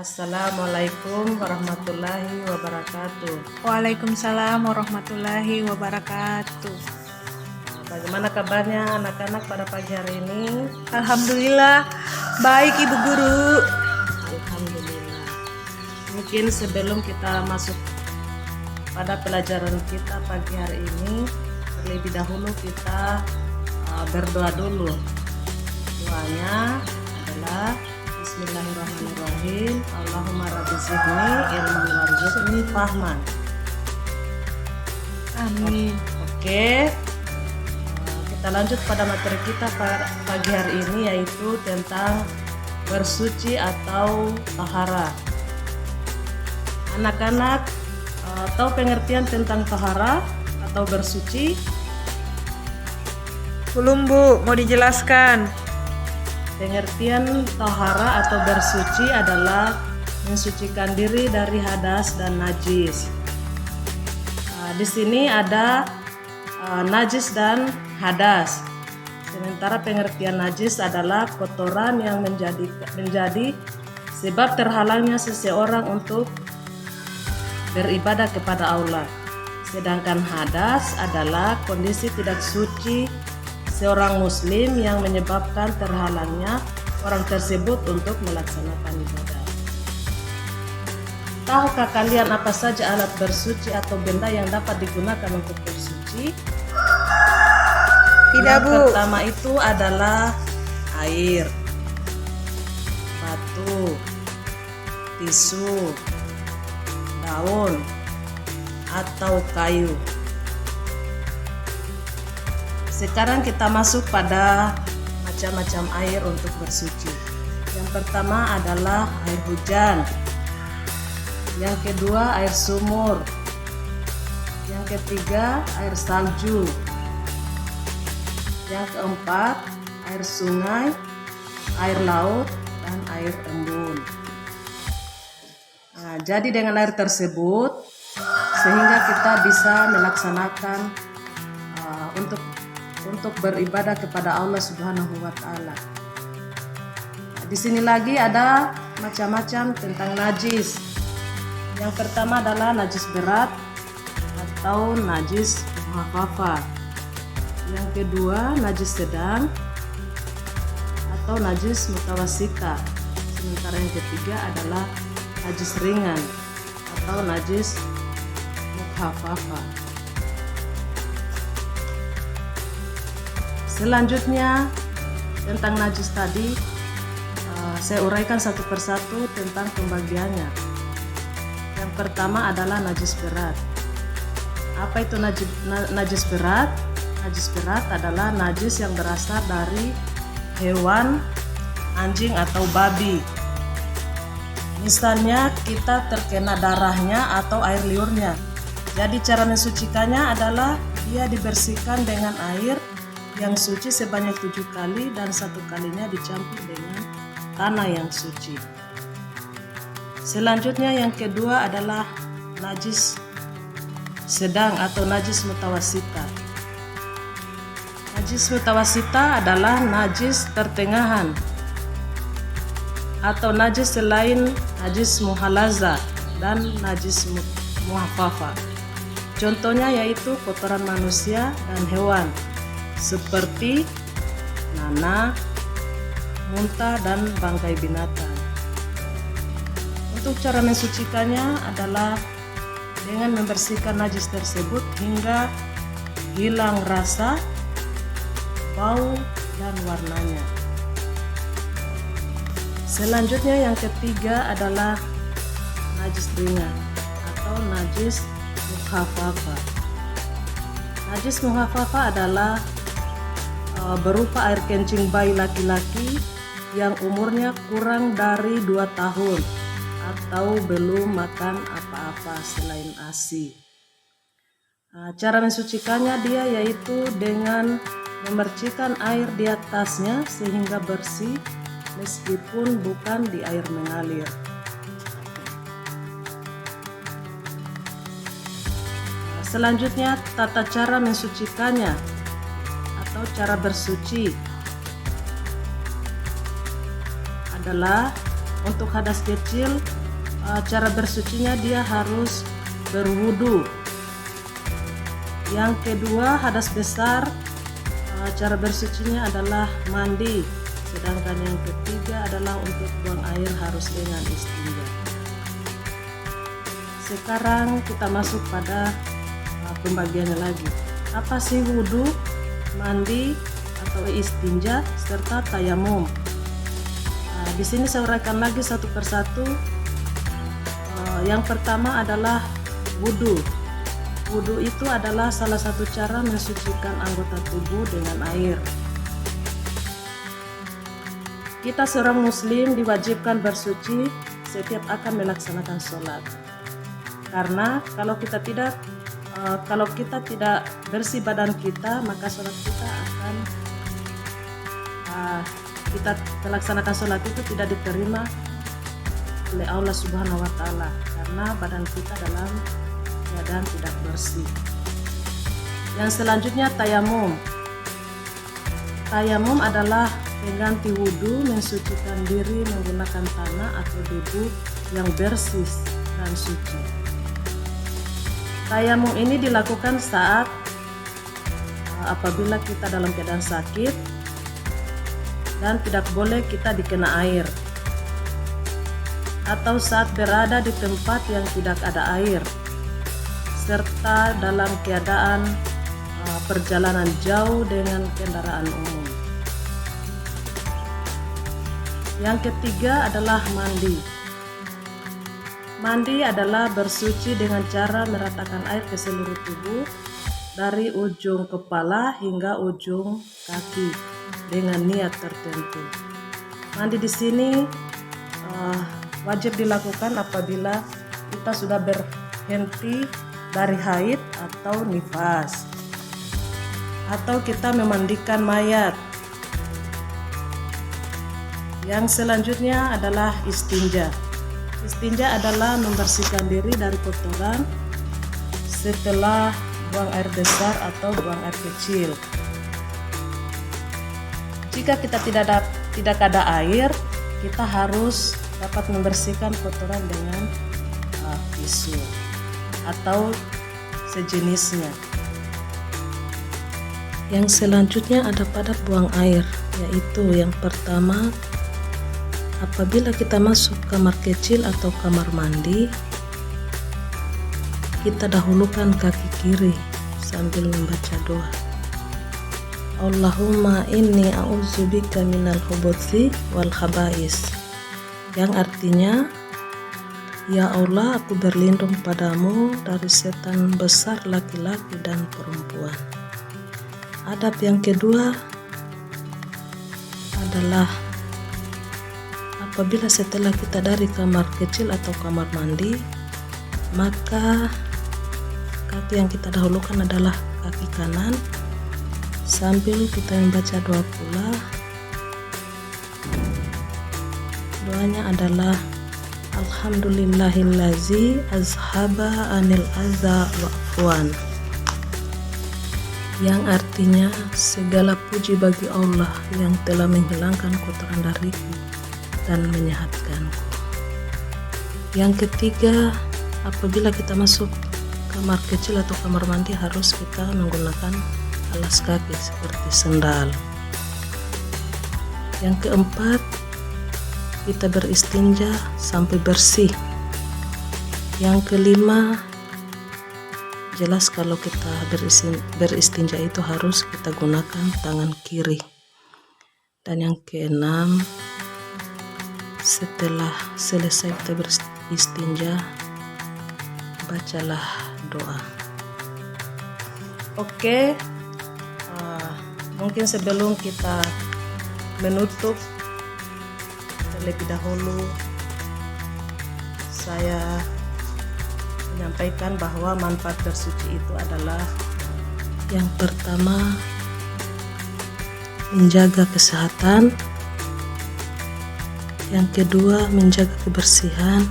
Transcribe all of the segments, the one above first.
Assalamualaikum warahmatullahi wabarakatuh. Waalaikumsalam warahmatullahi wabarakatuh. Bagaimana kabarnya anak-anak pada pagi hari ini? Alhamdulillah baik Ibu Guru. Alhamdulillah. Mungkin sebelum kita masuk pada pelajaran kita pagi hari ini, terlebih dahulu kita berdoa dulu. Doanya adalah Bismillahirrahmanirrahim. Allahumma rabbi zidni ilman warzuqni fahman. Amin. Oke. Kita lanjut pada materi kita pagi hari ini, yaitu tentang bersuci atau tahara. Anak-anak tahu pengertian tentang tahara atau bersuci? Belum Bu, mau dijelaskan? Pengertian tahara atau bersuci adalah mensucikan diri dari hadas dan najis. Di sini ada najis dan hadas. Sementara pengertian najis adalah kotoran yang menjadi sebab terhalangnya seseorang untuk beribadah kepada Allah. Sedangkan hadas adalah kondisi tidak suci seorang muslim yang menyebabkan terhalangnya orang tersebut untuk melaksanakan ibadah. Tahukah kalian apa saja alat bersuci atau benda yang dapat digunakan untuk bersuci? Tidak Yang Bu. pertama itu adalah air, batu, tisu, daun, atau kayu. Sekarang kita masuk pada macam-macam air untuk bersuci. Yang pertama adalah air hujan. Yang kedua air sumur. Yang ketiga air salju. Yang keempat air sungai, air laut, dan air embun. Jadi dengan air tersebut sehingga kita bisa melaksanakan untuk beribadah kepada Allah Subhanahu wa Ta'ala. Di sini lagi ada macam-macam tentang najis. Yang pertama adalah najis berat atau najis mukhafafah. Yang kedua najis sedang atau najis mutawasita. Sementara yang ketiga adalah najis ringan atau najis mukhafafah. Selanjutnya tentang najis tadi, saya uraikan satu persatu tentang pembagiannya. Yang pertama adalah najis berat. Apa itu najis berat? Najis berat adalah najis yang berasal dari hewan, anjing atau babi. Misalnya kita terkena darahnya atau air liurnya. Jadi cara mensucikannya adalah dia dibersihkan dengan air yang suci sebanyak 7 kali dan 1 kalinya dicampur dengan tanah yang suci. Selanjutnya yang kedua adalah najis sedang atau najis mutawasita. Najis mutawasita adalah najis pertengahan atau najis selain najis muhalaza dan najis muhafafah. Contohnya yaitu kotoran manusia dan hewan seperti nanah, muntah, dan bangkai binatang. Untuk cara mensucikannya adalah dengan membersihkan najis tersebut hingga hilang rasa, bau, dan warnanya. Selanjutnya yang ketiga adalah najis ringan atau najis mukhafafah. Najis mukhafafah adalah berupa air kencing bayi laki-laki yang umurnya kurang dari 2 tahun atau belum makan apa-apa selain ASI. Cara mensucikannya dia yaitu dengan memercikan air di atasnya sehingga bersih meskipun bukan di air mengalir. Selanjutnya tata cara mensucikannya atau cara bersuci adalah Untuk hadas kecil, cara bersucinya dia harus berwudu. Yang kedua, hadas besar, cara bersucinya adalah mandi. Sedangkan yang ketiga adalah untuk buang air harus dengan istinja. Sekarang kita masuk pada pembagiannya lagi. Apa sih wudu, mandi atau istinja serta tayamum? Di sini saya uraikan lagi satu persatu. Yang pertama adalah wudu. Wudu itu adalah salah satu cara mensucikan anggota tubuh dengan air. Kita seorang muslim diwajibkan bersuci setiap akan melaksanakan sholat. Karena kalau kita tidak bersih badan kita, maka sholat kita akan kita melaksanakan sholat itu tidak diterima oleh Allah Subhanahu wa Ta'ala, karena badan kita dalam keadaan tidak bersih. Yang selanjutnya tayamum. Tayamum adalah pengganti wudu, mensucikan diri menggunakan tanah atau debu yang bersih dan suci. Tayamum ini dilakukan saat apabila kita dalam keadaan sakit dan tidak boleh kita dikena air, atau saat berada di tempat yang tidak ada air, serta dalam keadaan perjalanan jauh dengan kendaraan umum. Yang ketiga adalah mandi. Mandi adalah bersuci dengan cara meratakan air ke seluruh tubuh dari ujung kepala hingga ujung kaki dengan niat tertentu. Mandi di sini wajib dilakukan apabila kita sudah berhenti dari haid atau nifas, atau kita memandikan mayat. Yang selanjutnya adalah istinja. Istinja adalah membersihkan diri dari kotoran setelah buang air besar atau buang air kecil. Jika kita tidak ada air, kita harus dapat membersihkan kotoran dengan tisu atau sejenisnya. Yang selanjutnya ada pada buang air, yaitu yang pertama, apabila kita masuk kamar kecil atau kamar mandi, kita dahulukan kaki kiri sambil membaca doa. Allahumma inni a'udzubika minal khubuthi wal khaba'is. Yang artinya, ya Allah, aku berlindung padamu dari setan besar laki-laki dan perempuan. Adab yang kedua adalah apabila setelah kita dari kamar kecil atau kamar mandi, maka kaki yang kita dahulukan adalah kaki kanan sambil kita membaca doa pula. Doanya adalah Alhamdulillahillazi azhaba anil adza wa'fuan, yang artinya segala puji bagi Allah yang telah menghilangkan kotoran dariku dan menyehatkanku. Yang ketiga, apabila kita masuk kamar kecil atau kamar mandi, harus kita menggunakan alas kaki seperti sendal. Yang keempat, kita beristinja sampai bersih. Yang kelima, jelas kalau kita beristinja itu harus kita gunakan tangan kiri. Dan yang keenam, setelah selesai kita beristinja, bacalah doa. Oke, mungkin sebelum kita menutup, terlebih dahulu saya menyampaikan bahwa manfaat bersuci itu adalah yang pertama, menjaga kesehatan. Yang kedua, menjaga kebersihan.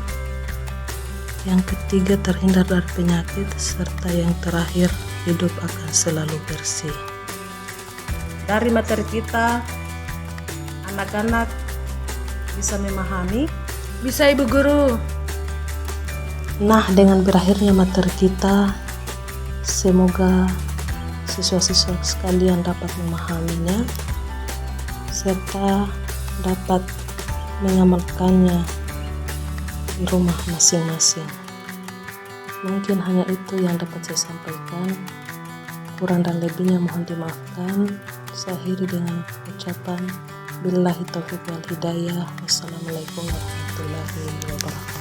Yang ketiga, terhindar dari penyakit. Serta yang terakhir, hidup akan selalu bersih. Dari materi kita, anak-anak bisa memahami Bisa Ibu Guru. Nah, dengan berakhirnya materi kita, semoga siswa-siswa sekalian dapat memahaminya serta dapat mengamalkannya di rumah masing-masing. Mungkin hanya itu yang dapat saya sampaikan. Kurang dan lebihnya mohon dimaafkan. Saya akhiri dengan ucapan billahi taufiq wal hidayah. Wassalamualaikum warahmatullahi wabarakatuh.